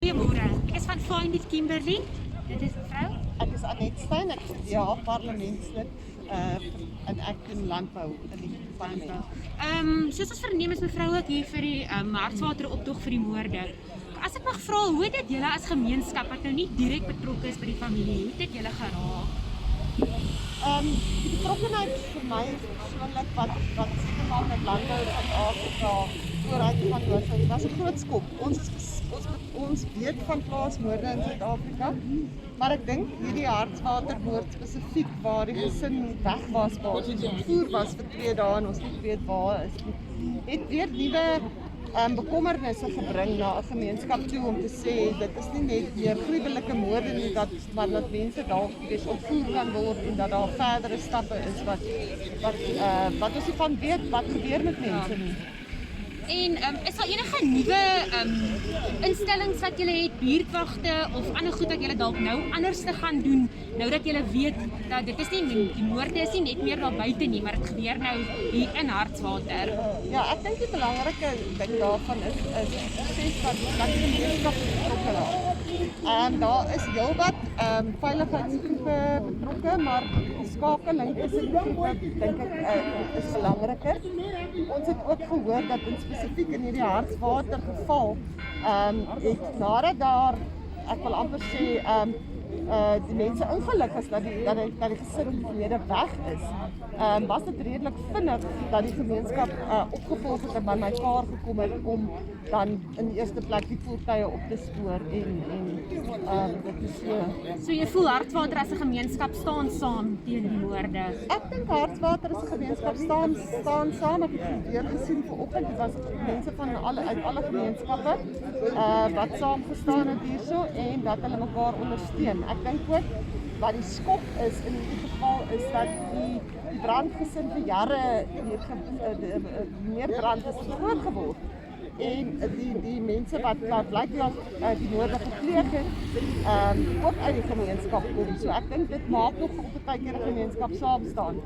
Goeiemôre. Ek is van Find It Kimberley. Dit is mevrou. Ek is Annette Stein, ek is die DA parlementslid en ek doen landbou in die parlement. Soos ons verneem is mevrou ook hier vir die Hartswater optog vir die moorde. As ek mag vra, hoe het dit julle as gemeenskap wat nou nie direk betrokke is by die familie, hoe het dit julle geraak? Die betrokkenheid vir my persoonlik wat te maak met landbou in Suid-Afrika vooruit van Noord-Suid, was 'n groot skok. Ons weet van plaasmoorde in Suid-Afrika, maar ek dink hierdie Hartswatermoord spesifiek waar die gesin weg was, waar ons ontvoer was vir 2 dae en ons nie weet waar is nie, het weer nuwe bekommernisse gebring na 'n gemeenskap toe om te sê dit is nie net meer gruwelike moorde nie, maar dat mense dalk ontvoer kan word en dat daar verdere stappe is wat ons nie van weet wat gebeur met mense nie. En is daar enige nuwe instellings wat julle het, buurtwagte of ander goed wat julle dalk nou anders te gaan doen, nou dat julle weet dat dit is nie, die moorde is nie net meer daar buite nie, maar dit gebeur nou hier in Hartswater? Ja, ek dink die belangrike ding daarvan is proses dat die gemeenskap betrokke raak. Daar is heelwat veiligheidsgroepe betrokke, maar die skakeling tussen die groepe dink ek is belangriker. Ons het ook gehoor dat spesifiek in hierdie Hartswater geval het nadat daar, ek wil amper sê, die mense ingeluk is dat die gesinlede weg is, was dit redelik vinnig dat die gemeenskap opgevolg het en by mekaar gekom het om dan in die eerste plek die voertuie op te spoor en dit is So jy voel Hartswater as 'n gemeenskap staan saam teen die moorde? Ek dink Hartswater as 'n gemeenskap staan saam. Ek het weer gesien vanoggend, dit was mense van uit alle gemeenskappe wat saam gestaan het hierso en dat hulle mekaar ondersteun. Ek dink ook wat die skok is in hierdie geval is dat die brandgesin vir jare meer brand is groot geword. En die mense wat blykbaar die moorde gepleeg het, ook uit die gemeenskap kom. So ek dink dit maak nog baie keer 'n gemeenskap saam staan.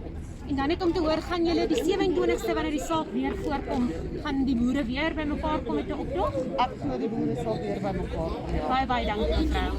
En dan net om te hoor, gaan julle die 27ste wanneer die saak weer voorkom, gaan die boere weer by mekaar kom met 'n optog? Ek glo die boere sal weer by mekaar kom. Ja. Baie dankie mevrou.